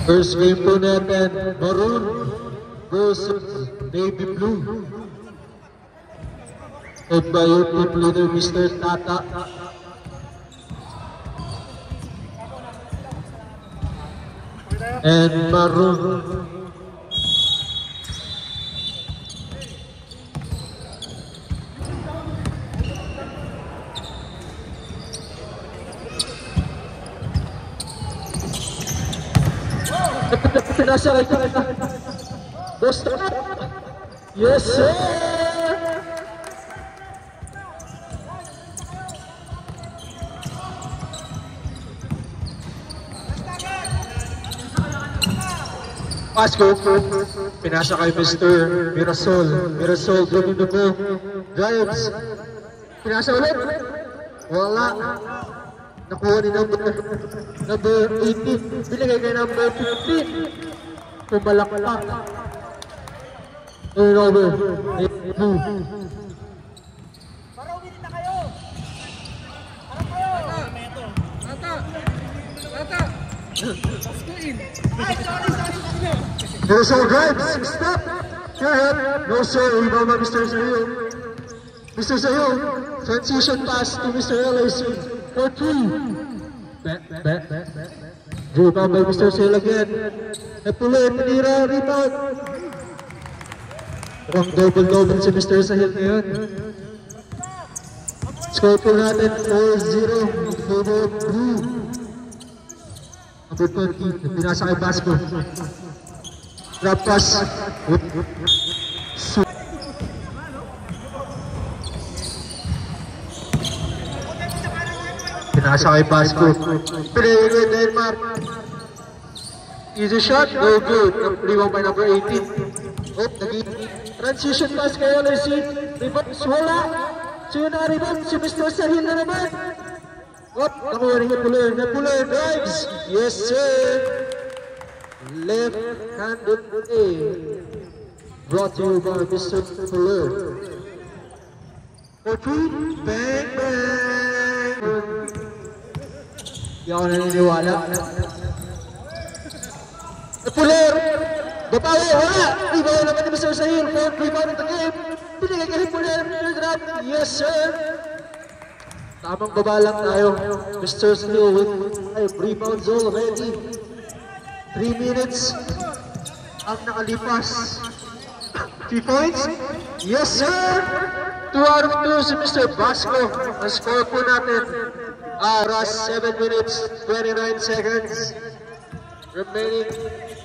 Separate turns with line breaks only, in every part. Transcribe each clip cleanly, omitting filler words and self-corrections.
First game po natin, Maroon versus Navy Blue. Led by your team leader, Mr. Tata. And Maroon. Pinasa ito. Boston. Yes, sir. Pasko. Pinasa kay Mr. Mirasol. Mirasol, dribbling the ball. Drives. Pinasa ulit. Wala. Nakuha ni number 18. Binigay kay number 15. Pumalak pa. Turnover. Blue.
Parawin na kayo. Parang kayo. Tata. Paskuin. Ay, sorry.
Mirasol drives. Stop. Fair. No sir. Rebound by Mr. Sahil. Mr. Sahil. Transition pass to Mr. LAC. For 3. Back. Rebound by Mr. Sale again. Napulit, tinira, rebound. Mukhang double-double si Mr. Sahil ngayon. Score po natin 4-0 in favor of Blue. Number 20, pinasa kay Basco. Drop pass. Pinasa kay Basco. Play with Denmark. Easy shot, no good. Rebound by number 18. Oh, naging transition pass kay LAC. Rebound, wala. So yun na rebound, si Mr. Sahil na naman. Oh, nakuha rin yung Napuler drives. Yes, sir. Left-handed A. Brought to you by Mr. Puller. For 2, bang, bang. Hindi ako naniniwala. Puller! Babawi! Wala! Rebound naman ni Mr. Sahil. 4th rebound of the game. Pinigay ka rin Puller. Drop. Yes, sir. Tamang baba lang tayo. Mr. Sahil with 5 rebounds already. 3 minutes ang nakalipas. 3 points? Yes, sir! 2 out of 2 si Mr. Basco. Ang score po natin. Last 7 minutes, 29 seconds remaining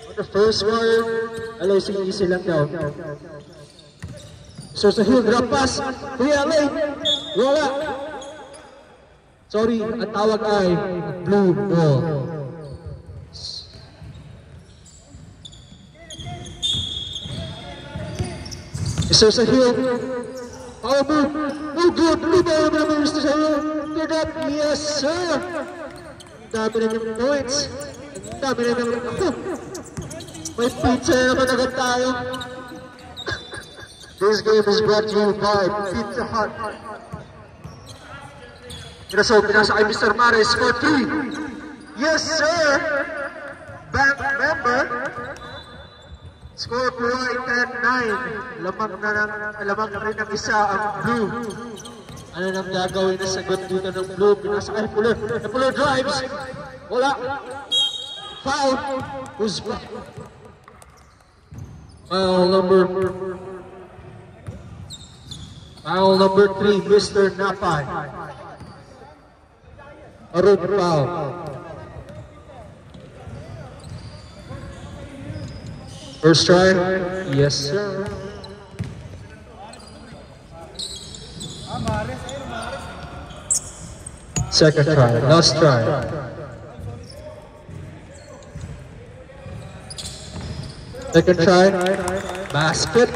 on the first quarter. LAC easy lang daw. So sa Hill, drop pass. Kuya LA. Wala. Sorry, ang tawag ay blue ball. Mr. Sahil, power move, no good, rebound naman Mr. Sahil, good up, yes sir! Dami na yung points, dami na yung may pizza naman agad tayo. This game is brought to you by Pizza Hut. Pinasa kay Mr. Mares for 3, yes sir! Bank member. Score po ay 10-9. Lamang na rin ang isa ang blue. Ano nang gagawin na sagot dito ng blue? Pinasa kay Puller. Puller drives. Wala. Foul. Who's back? Foul number 3, Mr. Napay. Maroon foul. First try? Yes, sir. Second try. Last try. Second try. Basket.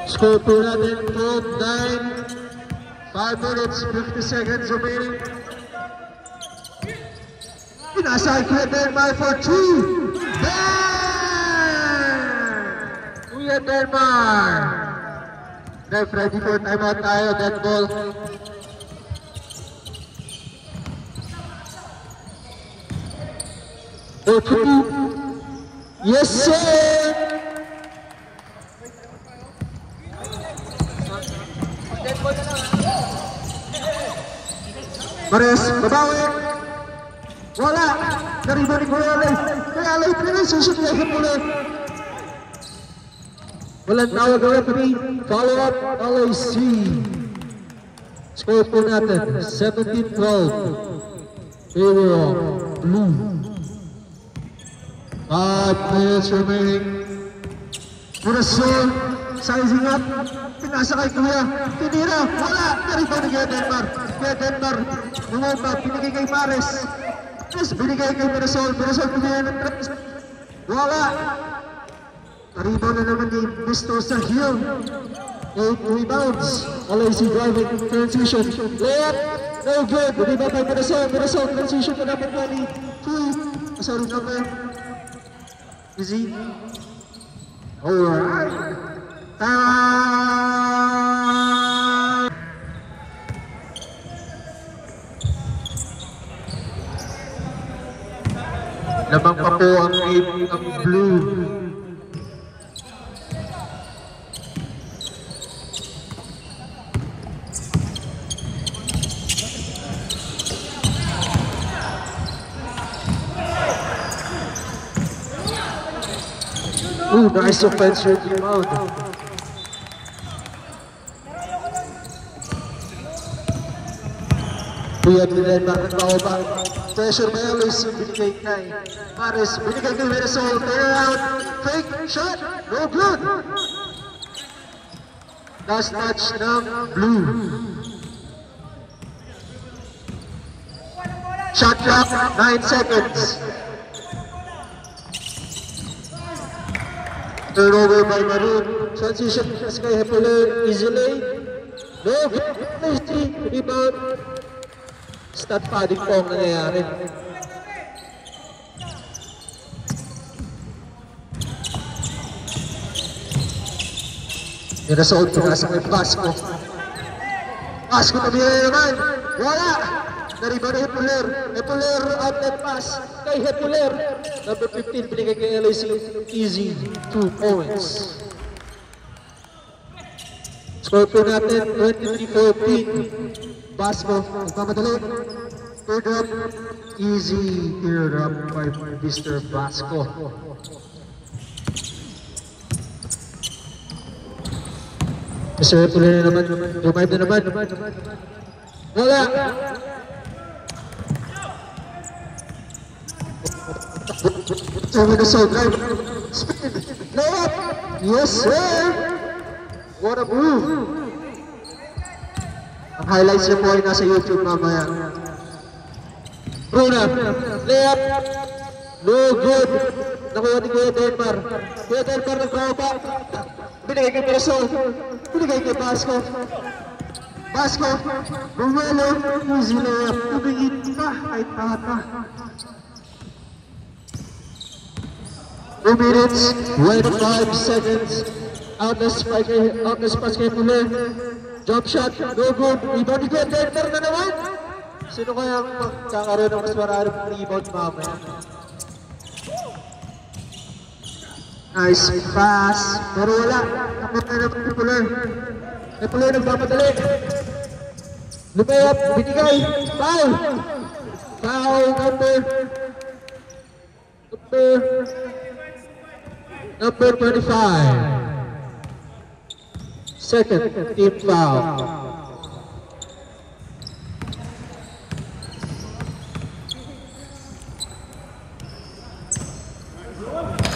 Score po natin 12-9. 5 minutes, 50 seconds remaining. Pinasa kay Denmark for 2. Bang! Kuya Denmark. Ref, ready for timeout tayo, dead ball. Yes, sir! Mares, babawi. Wala. Nariba ni Kuya Alay. Kuya Alay, pinag-susot niya sa muli. Walang tawag ang referee. Follow up, LAC. Score po natin, 17-12. Favor of Blue. 5 minutes remaining. Murasol, sizing up. Pinasa kay Kuya. Tinira. Wala. Nariba ni Kuya Denmar. Kuya Denmar. Lumumba. Pinigay kay Mares. Yes, binigay kay Mirasol. Mirasol pinigay ng tres. Wala. Nariba na naman ni Mr. Sahil. 8 rebounds. LAC driving transition. Layup. No good. Nariba kay Mirasol. Mirasol transition na naman po ni Huy. Sorry naman. Easy. Alright. Lamang pa po ang game ng Blue. Ooh, nice offensive rebound. Kuya Denmar nagbawa. Pressure by Alice, binigay kay Mares, binigay kay Mirasol, turn around, fake shot, no good. Last touch ng Blue. Shot clock, 9 seconds. Turnover by Maroon. Transition pass kay Hepeler, easily. No good. Rebound. Stat padding po ang nangyayari. Mirasol, pinasa kay Basco. Basco tabira naman. Wala. Nariba na Hepeler. Hepeler outlet pass kay Hepeler. Number 15 binigay kay LAC. Easy 2 points. Score po natin 23-14. Basco, nagmamadali. Third up, easy third up by Mr. Basco. Mr. Hepeler na naman, revive na naman. Wala! Minnesota drive. Speed. Layup. Yes, sir. What a move. Ang highlights niya po ay nasa YouTube mamaya. Bruna. Layup. No good. Nakuha ni Kuya Denmar. Kuya Denmar nagbawa pa. Binigay kay Mirasol. Binigay kay Basco. Basco. Bumelo. Easy layup. Tumingin pa. Ay tata. 2 minutes, 25 seconds. Outness pass kay Hepeler. Jump shot, no good. Rebound ni Kuya Denmar na naman. Sino kaya magkakaroon ng mas maraming rebound mamaya? Nice pass. Pero wala. Napunta na naman Hepeler. Hepeler nagpapadali. Lumayap, binigay. Foul. Foul number 25. Second team foul.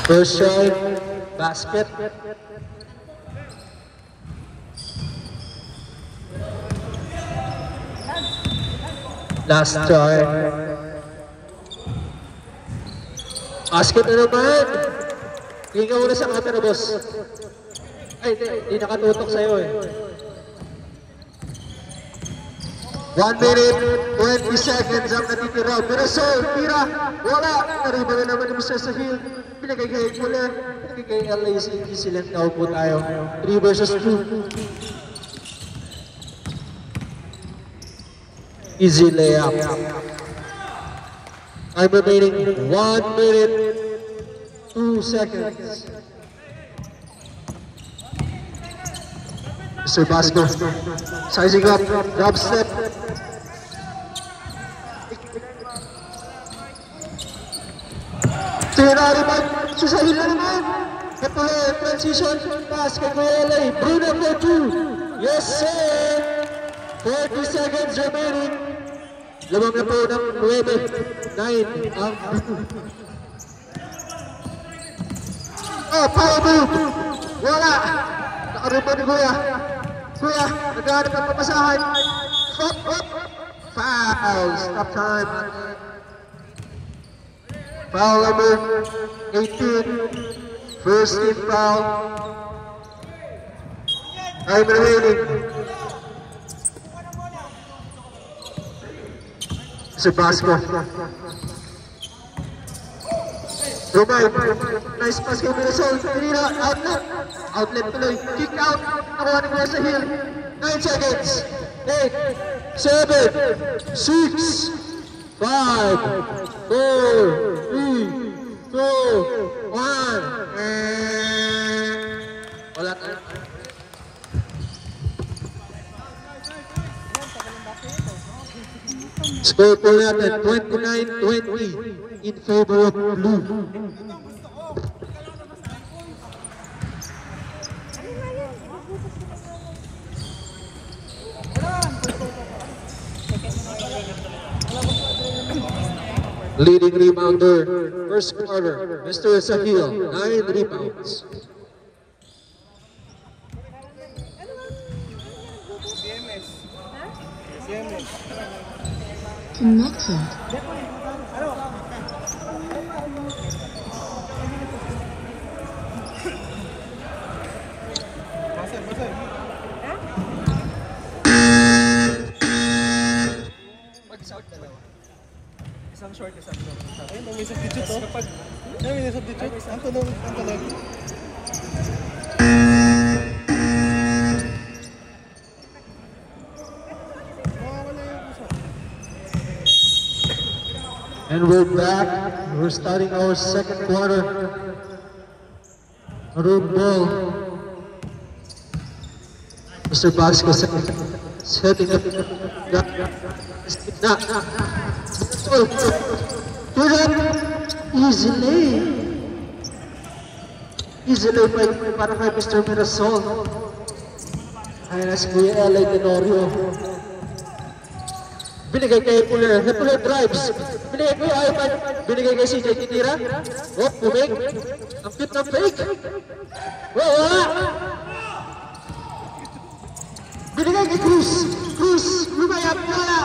First shot, basket. Last try. Basket na naman. Hindi ka muna sa camera, boss. Ay, hindi nakatutok sa'yo eh. 1 minute, 20 seconds ang natitira. Mirasol, tira, wala. Nariba na naman ni Mr. Sahil. Pinagay kay Hepeler. Pinigay kay LAC, Silent daw po tayo. 3 versus 2. Easy layup. Time remaining 1 minute, 2 seconds. Mr. Basco, sizing up, drop step. Tinari ba? Susahil na naman. Ito transition pass kay LA. Bruno for 2. Yes sir. 40 seconds remaining. Lamang na po ng 9. 9 ang oh, power move. Wala. Nakarupa ni Kuya. Kuya, naghahanap ng papasahan. Up, up. Foul. Stop time. Foul number 18. First team foul. Time remaining. Mr. Basco. Romay. Nice pass kay Mirasol. Pinira. Outlet. Outlet tuloy. Kick out. Nakuha ni Kuya sa heel. 9 seconds. 8, 7, 6, 5, 4, 3, 2, 1. Wala tayo. Score po natin 29-20 in favor of blue. Leading rebounder, first quarter, Mr. Sahil, 9 rebounds.
Connected.
Isang short, isang long. Ayun, may substitute to. May substitute. Ang tunog, ang tunog.
And we're back. We're starting our second quarter. Room ball. Mr. Basco setting up. Easily. Easily para kay Mr. Mirasol. Ayun na si Kuya LA Tenorio. Binigay kay Puller. Puller drives. Binigay kay Ivan. Binigay kay CJ Titira. Oh, bumig. Ang cute ng fake. Oh, wala. Binigay kay Cruz. Cruz. Lumayap. Wala.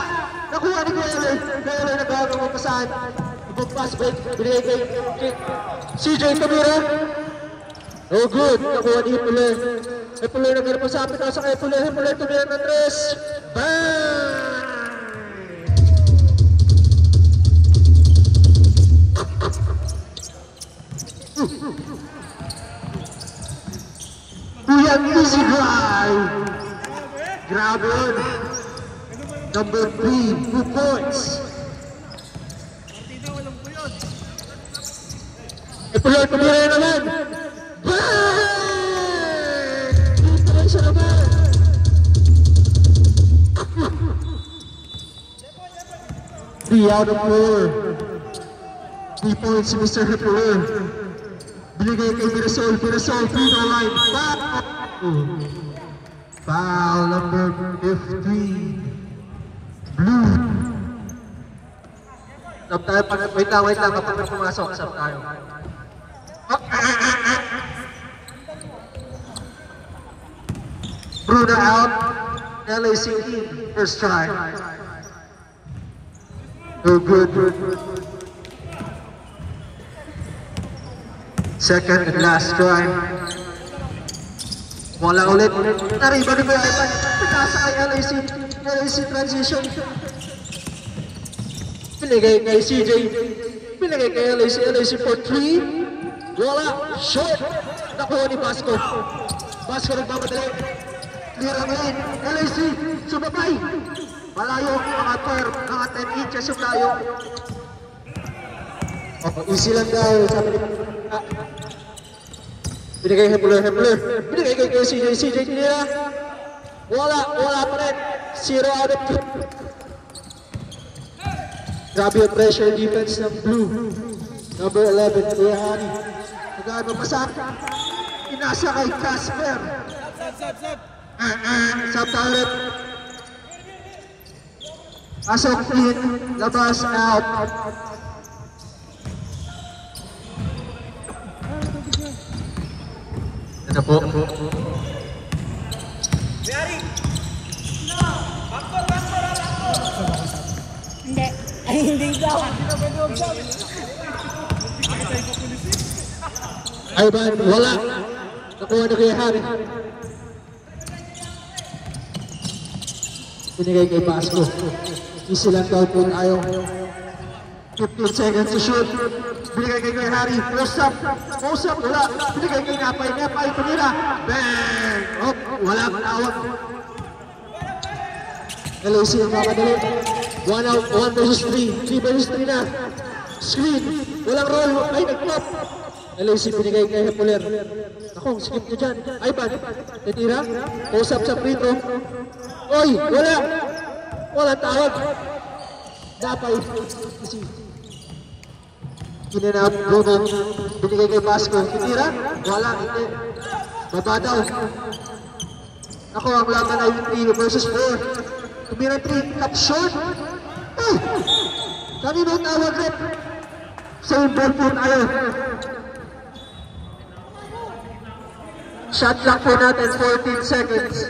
Nakuha ni Kuya LA. Kuya LA nagawag ang pasahan. Ibang pass break. Binigay kay CJ Titira. Oh, good. Nakuha ni Puller. Puller nagkakapasapit ako sa kay Puller. Puller tumira ng 3. Bang! Kuyang easy drive. Grab on. Number 3, 2 points. Puller tumira naman. Bang! Dito rin siya naman. Three out of 4. 3 points si Mr. Puller. Binigay kay Mirasol. Mirasol, free throw line. Foul number 15. Blue. Stop tayo. Wait lang. Kapag na pumasok, stop tayo. Bruno out. LAC in. First try. No good. Second and last try. Wala ulit. Nariba ni Kuya Ivan. Pagkasa kay LAC transition. Pinigay kay CJ. Pinigay kay LAC for 3. Wala. Short. Nakuha ni Basco. Basco nagmamadali. Clear ang lane. LAC. Sumabay. Malayo. Mga 10 inches yung layo. Easy lang daw. Sabi ni binigay Hepler. Binigay kay CJ nila. Wala pa rin. 0 out of 2. Grabe yung pressure defense ng Blue. Number 11, Kuya Hari. Nagano masak. Inasa kay Casper. Sub talent. Pasok in. Labas out. Ito po.
Hindi. Ay, hindi daw.
Ivan, wala. Nakuha na kay Hari. Binigay kay Basco. Easy lang daw po tayo. 15 seconds to shoot. Binigay kay Hari. Post up. Wala. Binigay kay Napay. Tumira. Bang! Oh, wala. Tawag. LAC ang mamadali. 1 versus 3. 3 versus 3 na. Screen. Walang roll. Ay, nag-flop. LAC binigay kay Hepler. Ako, skip nyo dyan. Ivan. Titira. Post up sa free throw. Oy, wala. Wala tawag. Napay. Easy. Kinanap. Bruno. Binigay kay Basco. Titira. Wala. Hindi. Baba daw. Ako, ang laban ay 3 versus 4. Tumira 3, top short. Kanino tawag rin? Same ball po tayo. Shot clock po natin, 14 seconds.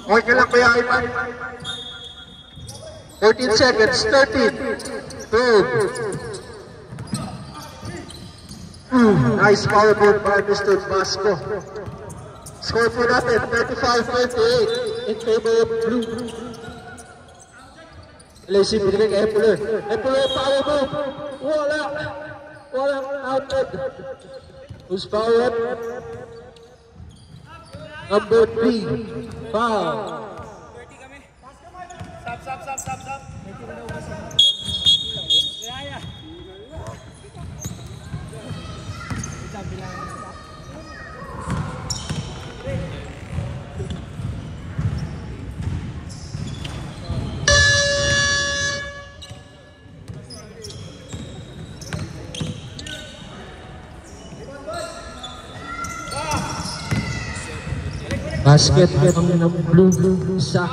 Okay lang kaya Ivan? 14 seconds, 13, 12. Nice power board by Mr. Basco. Score po natin, 35-28 in favor of Blue. LAC binigay kay Hepler. Hepler, power move. Walang outlet. Who's power up? Number 3, foul. Stop. Basket ng Blue sa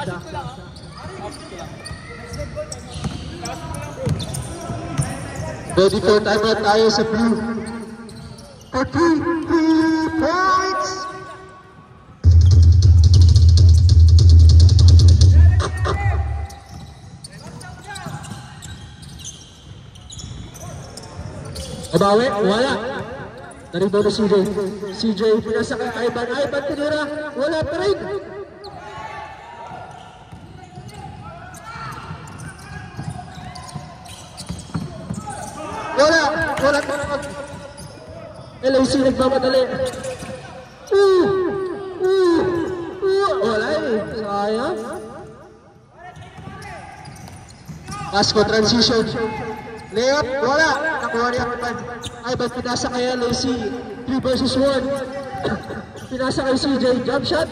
ready for timeout tayo sa Blue. For 3 points. Nabawi? Wala. Naribaw na CJ pinasa kay Ivan tinira, wala pa rin. Wala. LAC nagmamadali. Wala eh, sayang. Basco transition. Layup, wala. Nakuha niya Ivan pinasa kay LAC. 3 versus 1. Pinasa kay CJ. Jump shot.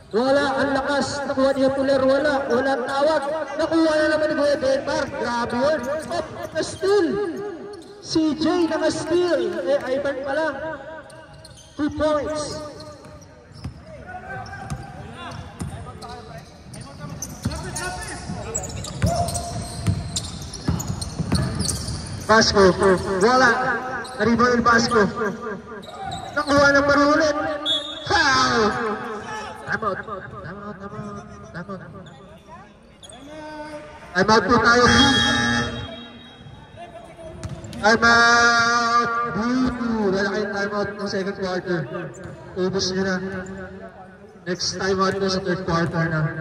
Wala. Ang lakas. Nakuha niya Puller. Wala tawag. Nakuha na naman ni Kuya Denmark. Grabe yun. Up na steal. CJ naka-steal. Ivan pala. 2 points. Basco, wala. Naribaw yung Basco. Nakuha ng marulit. Foul! Time out po tayo. Time out. Lalaki yung time out ng second quarter. Ubus nyo na. Next time out na sa third quarter na.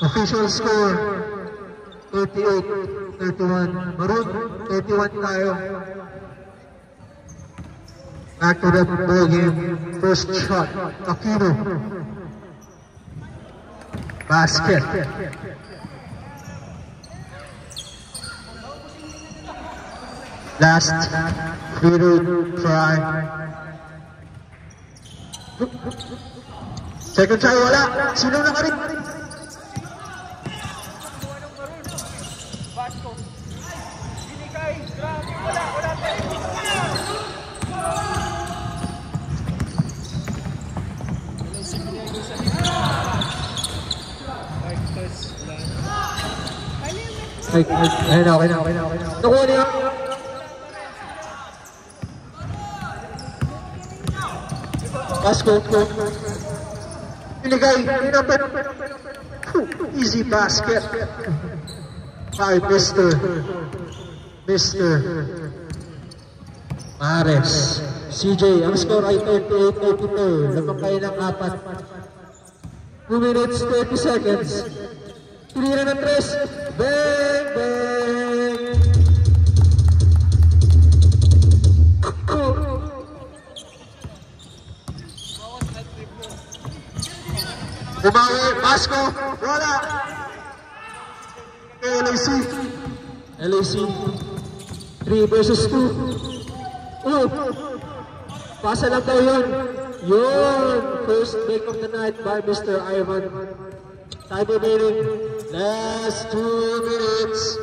Official score 38-31. Maroon 31 tayo. Back to the ball game. First shot, Aquino. Basket. Last free throw try. Second try, wala. Sino nakarit? Ayun na, okay na. Nakuha niya. Basket. Binigay. Easy basket. By Mr. Mares. CJ, ang score ay 38-32. Lamang kayo ng 4. 2 minutes, 30 seconds. Tinira ng 3. Bang! Bang! Bumawi, Basco, wala. LAC. 3 versus 2. Pasa lang daw yun. First break of the night by Mr. Ivan. Time remaining. Last 2 minutes.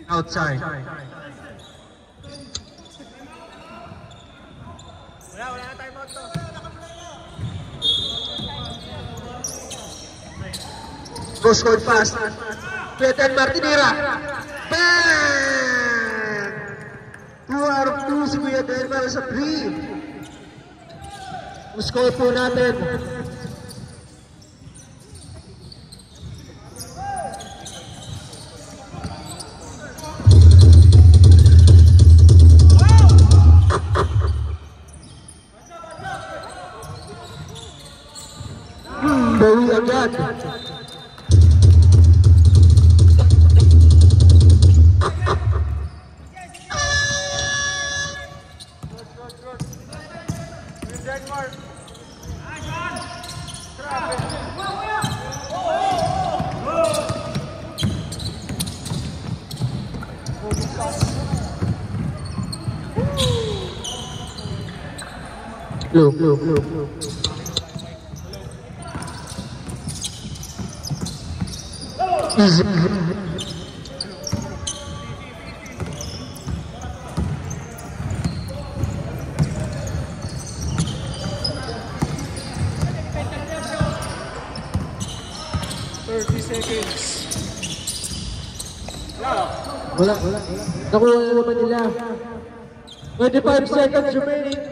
Outside.
Wala na time out to.
Go scored fast. Peter Martinera. Bang! 2 out of 2 si Kuya Ben para sa 3. Ang score po natin. Bawi agad. Blue. Easy. Wala. Nakuha na naman nila. 25 seconds remaining.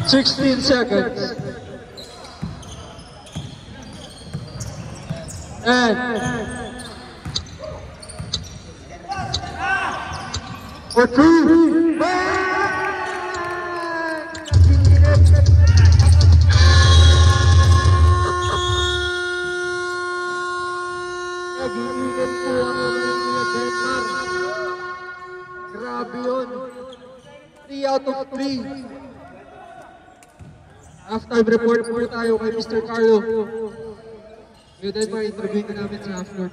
$16 seconds. And for 2. Nag-iinit po ang mga Denmark. Grabe yun. 3 out of 3. Half-time report po tayo kay Mr. Carlo. Yung Denmark, interview na namin sa half-court.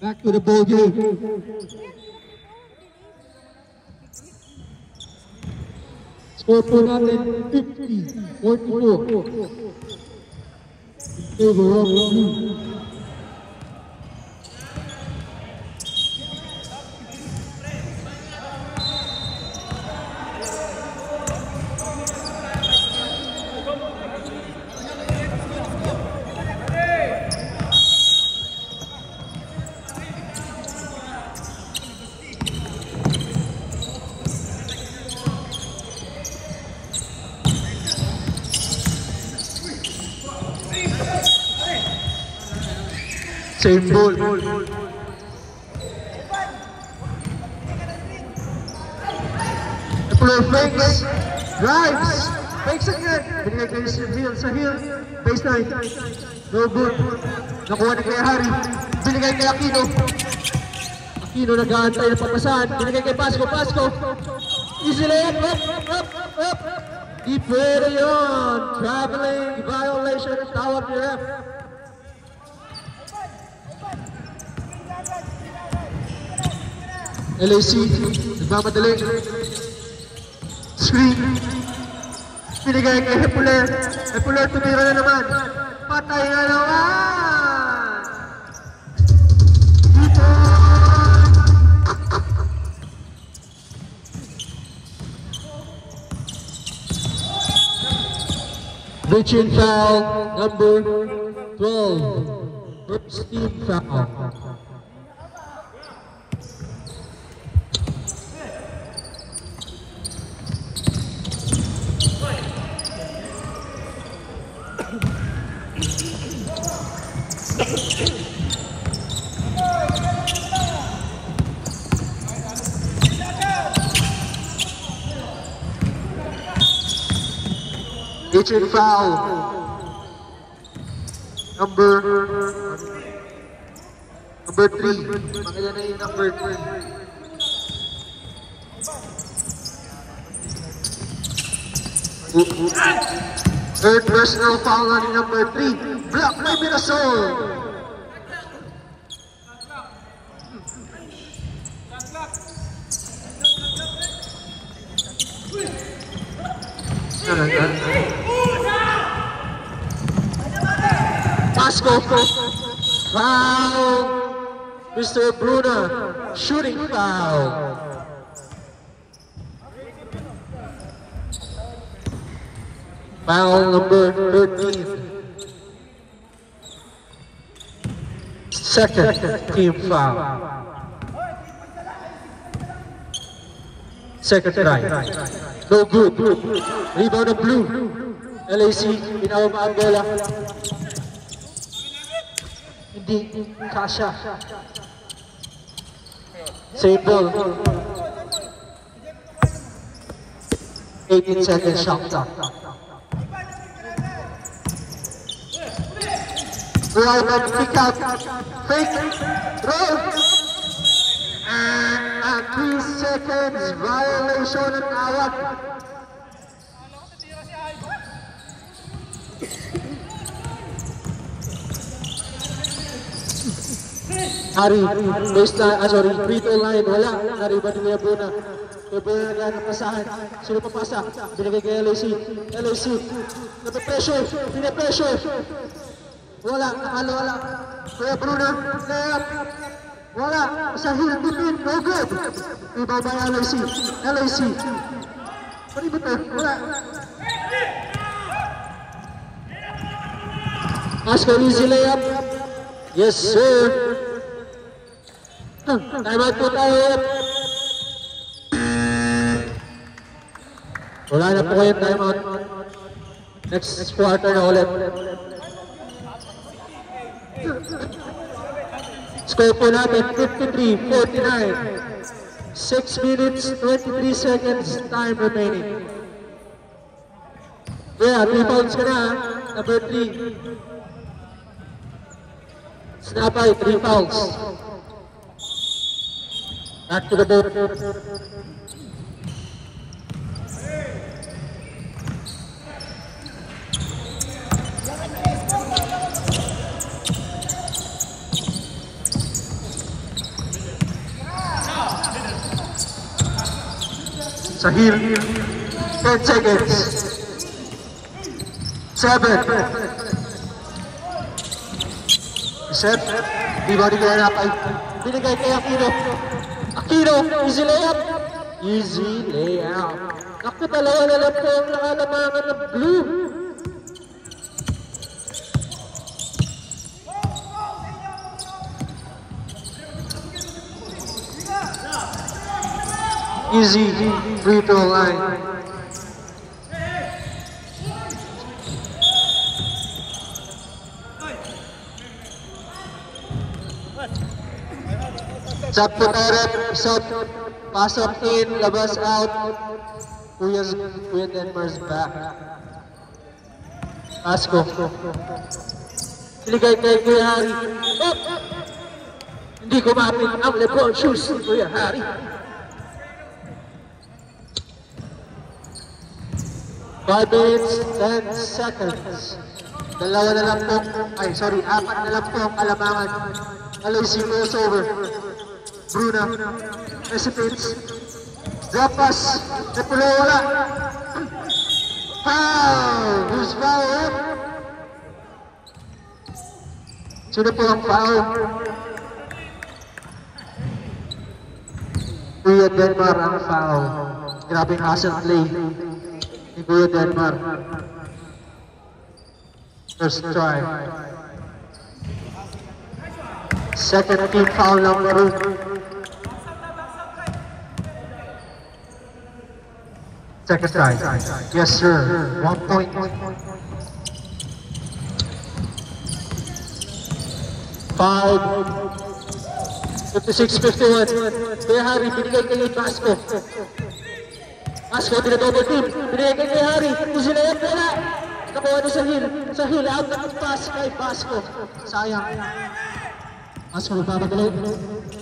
Back to the ball game. Score po natin 50-44. In favor of blue. Same ball. Floor fakes. Drives. Fakes again. Binigay kayo sa Hill. Baseline. No good. Nakuha ni kay Harry. Binigay kay Aquino. Aquino nag-aantay na papasahan. Binigay kay Pasco. Pasco. Easy layup. Up. Di pwede yun. Traveling violation. Tawag ni ref. LAC. Nagmamadali. Screen. Binigay kay Hepuler. Hepuler tumira na naman. Patay na naman. Dito. Reaching foul number 12. First team foul. Reaching foul number 3. Makaya na yung number 3. Third personal foul on number 3. Block by Mirasol. Pasco. Foul. Mr. Bruna. Shooting foul. Foul number 13. Second team foul. Second try. No good. Rebound of blue. LAC. Pinawag ang bola. Hindi. Kasha. Same ball. 18 seconds shot clock. Right, kick out. Fake. Roll. And 3 seconds. Violation ng awat. Hari, sorry, free throw line, wala. Hari ba niya Bruna? Bruna na napasahan. Sino papasa? Binigay kay LAC. LAC. Napapressure. Pinapressure. Wala. Nakalo, wala. Kaya Bruna. Layup. Wala. Sa Hill. Bitin. No good. Ibaw by LAC. LAC. Paribot na. Wala. Pasco, easy layup. Yes, sir. Time out po tayo. Wala na po kayo time out. Next quarter na ulit. Score po natin 53-49. 6 minutes 23 seconds time remaining. Yeah, 3 fouls ka na. Number 3. Snapay, 3 fouls. Back to the boat. Sahil, 10 seconds. 7. Set. Di ba rin ay binigay kay Aquino. Aquino, easy layup. Easy layup. Naku, dalawa na lang po ang nakalamangan ng blue. Easy free throw line. Sub to Tarek, sub, pasok in, labas out. Kuya Denmar's back. Pasko. Siligay kay Kuya Harry. Oh! Hindi kumapit ang LeBron shoes ni Kuya Harry. 5 minutes, 10 seconds. Dalawa na lang po, apat na lang po ang kalamangan. LAC goes over. Bruna, precipitates. Drop pass, Nepulo wala. Foul! Who's foul? Sino po ang foul? Kuya Denmar ang foul. Grabe yung hustle play ni Kuya Denmar. First try. Second team foul number 2. Second try. Yes, sir. 1 point. 56-51. Kuya Harry, binigay kay Pasko. Pasko, pinadouble team. Binigay kay Harry. Kusilayat wala. Nakuha na sa hill. Sa hill, out na ang pass kay Pasko. Sayang. Pasko, magpapadali.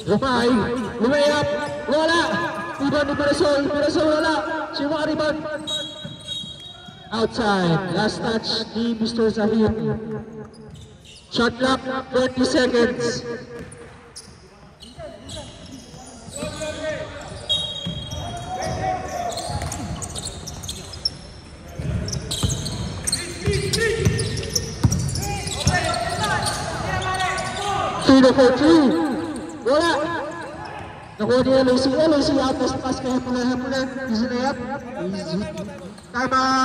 Lumay. Lumayap. Wala. Iban ni Parasol. Parasol wala. Siwa rebound. Outside. Last touch ni Mr. Zahir. Shot clock, 20 seconds. Tino for 3. Wala. Nakuha niya LAC. LAC out na pass kaya pula. Easy layup. Easy. Time out.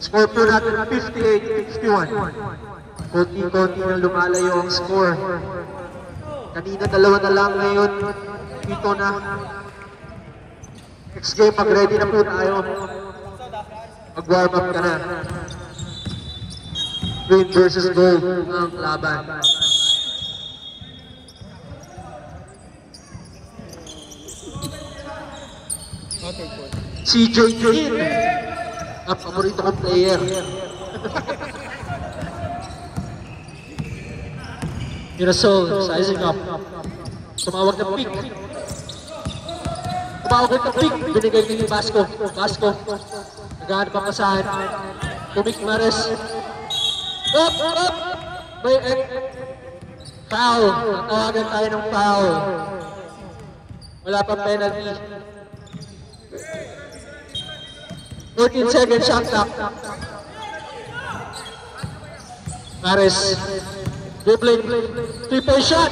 Score po natin 58-51. Konti-konti na lumalayo ang score. Kanina dalawa na lang, ngayon dito na. Next game, mag-ready na po tayo. Mag-warm up ka na. Green versus gold ang laban. CJ Green, ang paborito kong player. Mirasol, sizing up. Tumawag ng pick. Binigay ni Pasko. Naghahanap ang pasahan. Kumik Mares. Up! May foul. Tawagan tayo ng foul. Wala pang penalty. 14 seconds shot clock. Mares. Dribbling. 3-point shot.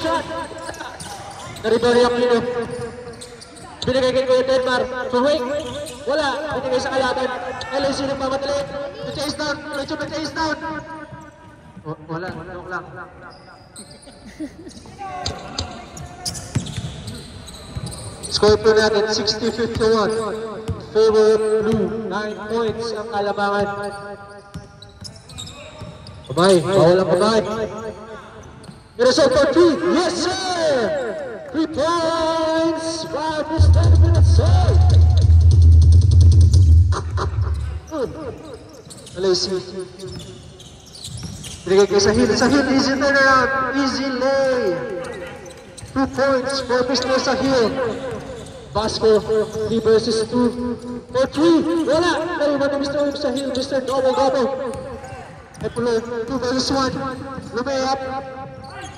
Naribari ang lino. Binigay kay Kuya Denmar. Fuhwing. Wala. Binigay sa kalaban. LAC nagmamadali. Chase down. Medyo may chase down. Wala. Joke lang. Score po natin 60-51. Favor blue. 9 points ang kalabangan. Babay. Bawal ang babay. Mirasol for 3. Yes, sir! 3 points by Mr. Mirasol. LAC. Binigay kayo sa hill. Easy turnaround. Easy lay. 2 points for Mr. Sahil. Pasko, 3 versus 2. For 3. Wala. Nariwan ni Mr. Sahil. Mr. Double. Nepulo, 2 versus 1. Lumayap.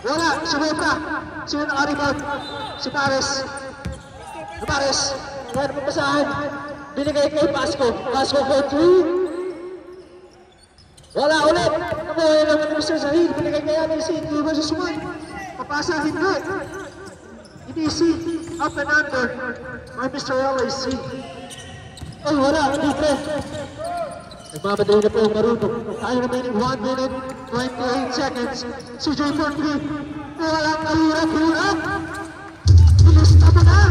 Wala. Sumebra. Sino naka-rebound? Si Pares. Kaya napapasahan. Binigay kay Pasko. Pasko for 3. Wala ulit. Nakuha naman ni Mr. Zahir. Binigay kay LAC. 2 versus 1. Papasa, hindi. Inisi. Up and under. By Mr. LAC. Ay, wala. Hindi pre. Nagmamadali na po yung marunong. Tayo remaining 1 minute, 28 seconds. CJ for 3. Walang kahirap-hirap. Bilis na ba na?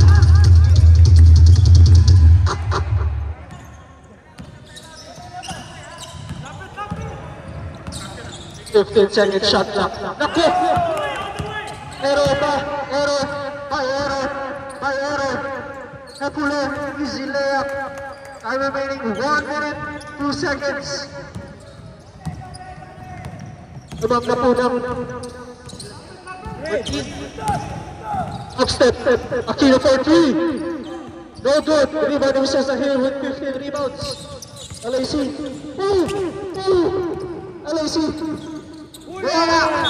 15 second shot clock. Naku! Error ba? Error! By error! By error! Hepule, easy layup. Time remaining 1 minute, 2 seconds. Tumang na po ng upstep. Aquino for 3. No good. Rebound ng Sahil with 15 rebounds. LAC. LAC. Wala.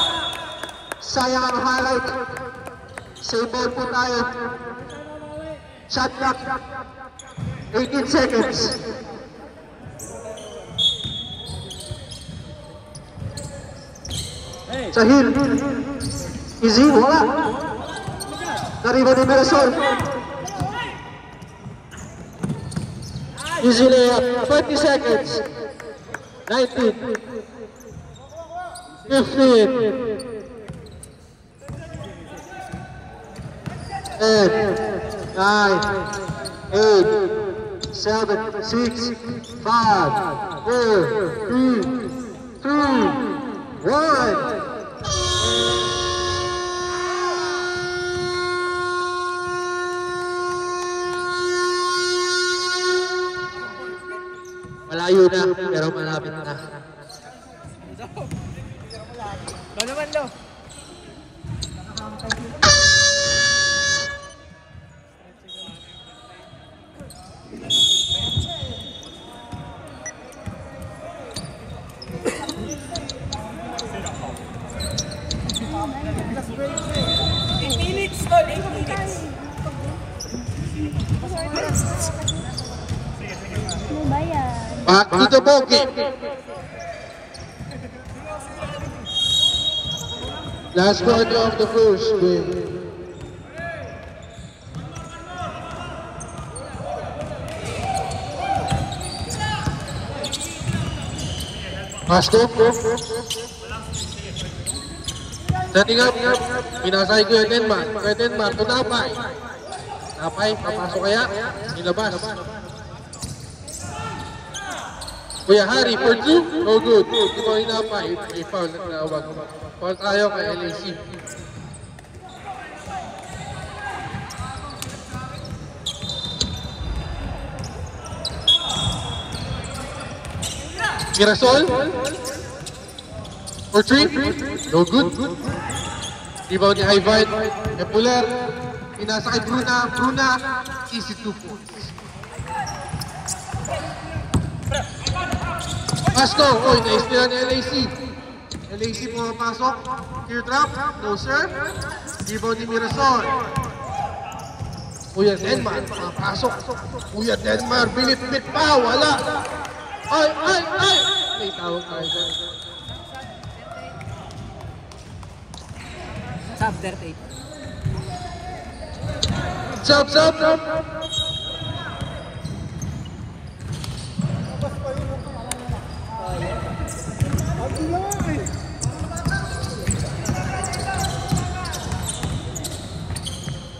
Sayang ang highlight. Save ball po tayo. Shot clock. 18 seconds. Sahil. Easy. Wala. Nariba ni Mirasol. Easy layup. 20 seconds. 19. 15. 10, 9, 8, 7, 6, 5, 4, 3, 2, 1. Malayo na, pero malapit na.
Lo naman, Lo.
Back to the ball game. Last quarter of the first game. Pasko. Setting up. Pinasay ko yung Denmark. Kaya Denmark, tunapay. Napay, papasok kaya. Nilabas. Kuya Harry for 2. No good. Ito yung napay. May foul na tinawag. Foul tayo kay LAC. Mirasol for 3. No good. Rebound ni Ivan. Epuler. Pinasa kay Bruna. Easy 2 points. Pasko. Oy, nice nila ni LAC. LAC pumapasok. Teardrop. No sir. Rebound ni Mirasol. Kuya Denmark. Pumapasok. Kuya Denmark. Binit-bit pa. Wala. Ay! May tawag tayo dyan.
Sub 38.
Sub!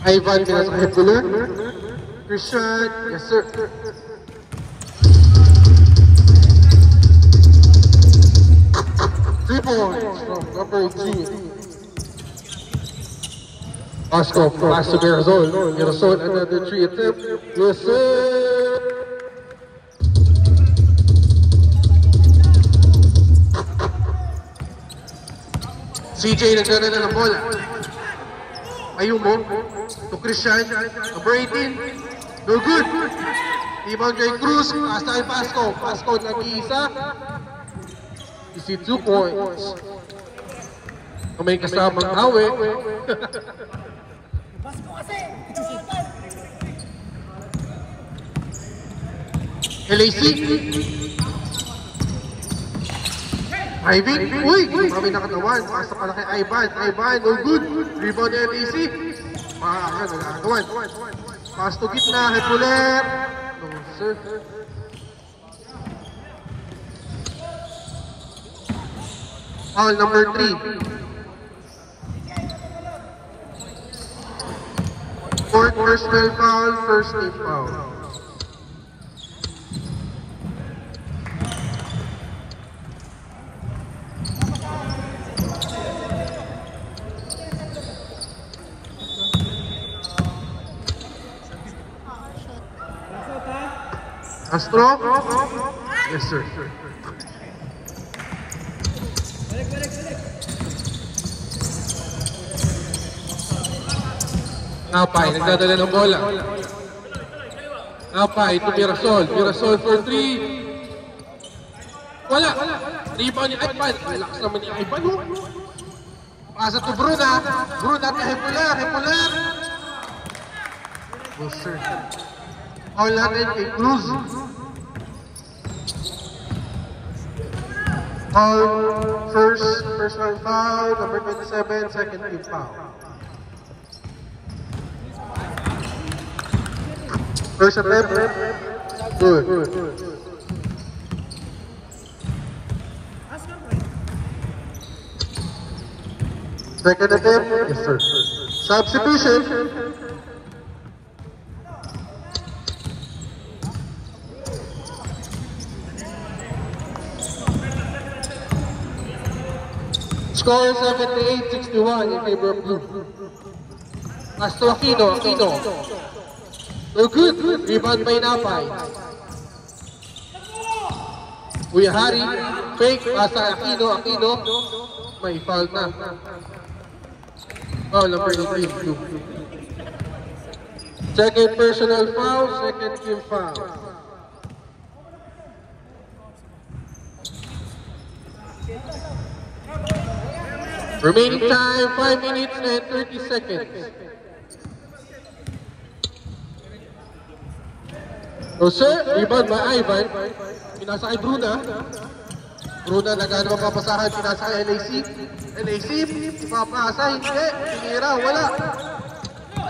Ivan, pinasa kay Fuller. Christian, yes sir. Points from number 2. Pasko, pass to Mirasol. Mirasol, another 3 attempt. Yes, sir. CJ nagdala na ng bola. Ayumo to Christian, number 18. No good. Rebound kay Cruz. Pass na kay Pasko. Pasko nag-iisa. You see 2 points. Kung may kasamang hawi. LAC. Ivy. Uy! Mami nakatawan. Pasok ka na kay Ivan. Ivan, no good. Rebound ni LAC. Nagkakatawan. Pass to gitna. Hepuler. No sir. Foul number 3. Fourth personal foul, first team foul. Astro? Yes, sir. Apay, nagdadala ng bola. Apay, ito Mirasol. Mirasol for 3. Wala. Rebound ni Ivan. Relax naman ni Ivan. Pasa to Bruna. Bruna kay Hipular. Hipular. Yes, sir. All natin kay Cruz. All first personal foul, number 27, second team foul. First attempt, good. Second attempt, yes sir. Substitution. Score 78-61 in favor of blue. Pass to Aquino, Aquino. No good. Rebound by Napay. Kuya Hari, fake, pasa Aquino, Aquino. May foul na. Foul number 18, blue. Second personal foul, second team foul. Remaining time, 5 minutes and 30 seconds. So sir, rebound by Ivan. Pinasa kay Bruna. Bruna nagano mapapasahan, pinasa kay LAC. LAC, papasa, hindi. Pinira, wala.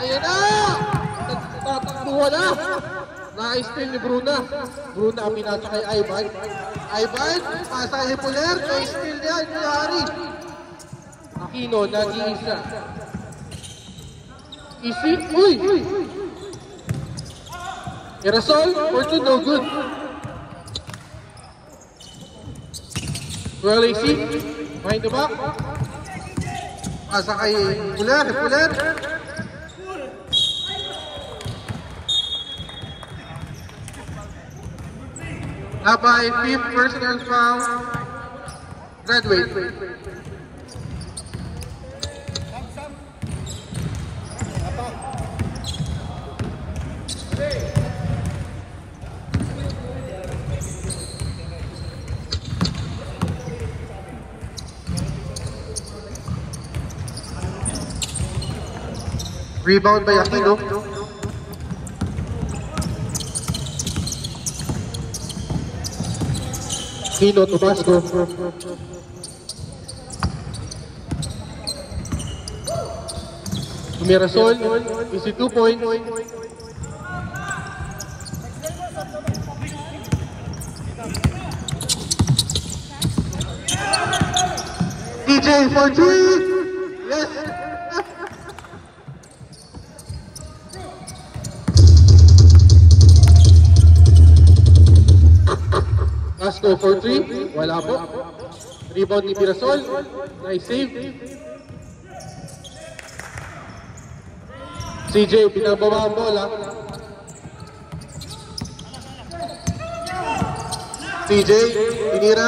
Ayan na! Tatakbuhan na! Na-steal ni Bruna. Bruna pinasa kay Ivan. Ivan, pasa kay Hipuler. Na-steal niya, Hari. Aquino, nag-iisa. Easy, uy! Mirasol, for 2, no good. Well, easy. Behind the back. Pasa kay Hipuler, Hipuler. By 5th personal foul. Graduate. Rebound by Aquino. Aquino to Basco. Mirasol, easy 2 points. DJ for 3. Yes. Basco for 3. Wala po. Rebound ni Mirasol. Nice save. CJ, pinababa ang bola. CJ, tinira.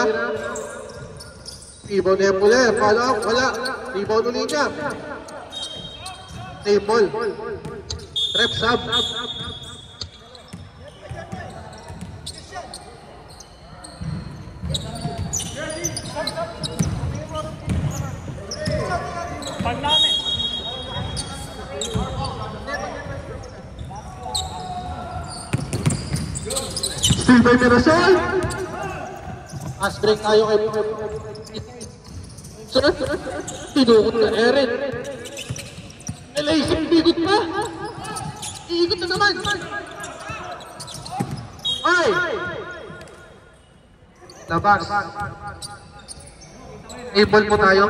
Rebound ni Hipuler. Follow up, wala. Rebound ulit niya. Save ball. Rep sub. Still by Mirasol. Pass break tayo kay Sunod. Tinukot na Eren. LAC, bigot pa. Iikot na naman. Ay! Labas. A-ball po tayo.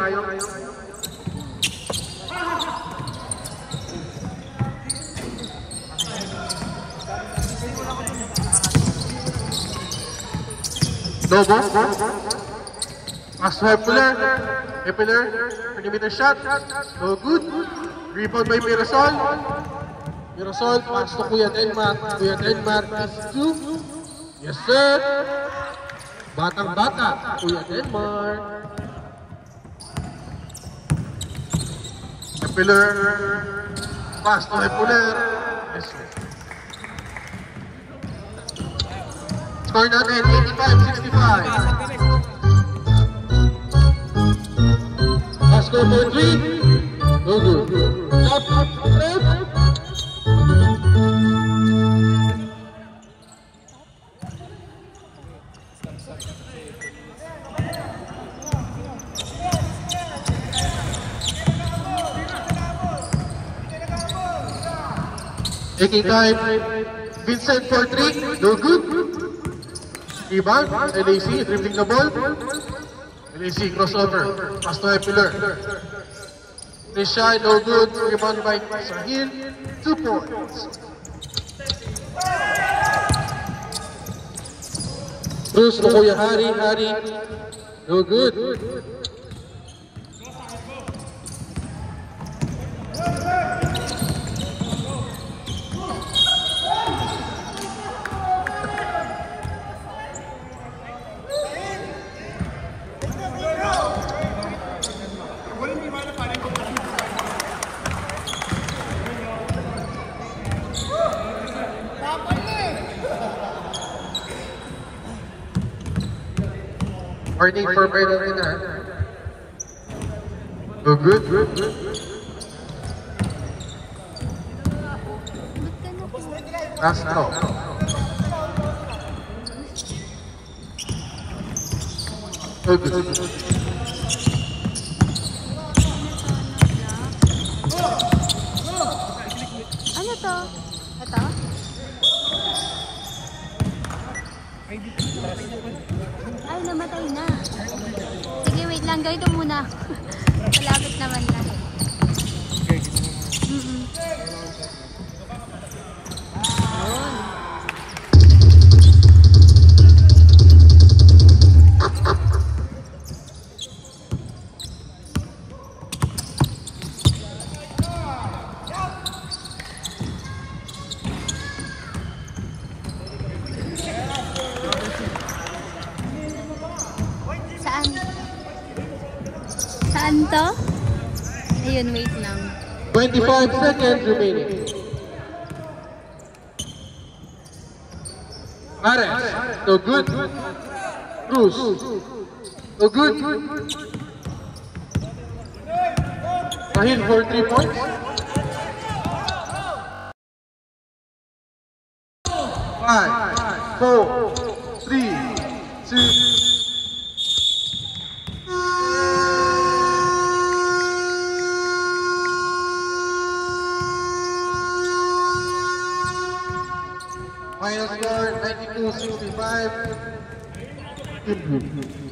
Lobo. Pass to Hipuler. Hipuler. Perimeter shot. No good. Rebound by Mirasol. Mirasol. Pass to Kuya Denmark. Kuya Denmark is 2. Yes, sir. Batang-bata. Kuya Denmark.
Epiler. Pass to Epiler. Yes, sir. Score natin, 85-65.
Last score for 3. No good. Up, left.
Taking time, Vincent for 3, no good. Rebound, LAC dribbling the ball. LAC crossover, pass to Epiler. Risha, no good, rebound by Sahil, 2 points.
Bruce to Kuya Hari. No good.
Warning for penalty na. No good. Last throw. No good.
Ano to? Ito? Ay, namatay na. Sige, wait lang. Gawin ko muna. Malapit naman na. Saan? Saan to? Ayun, wait lang.
25 seconds remaining. Mares, no good. Cruz, no good. Mahil for 3 points.
5, 4, 3, 2. Final score 92-65.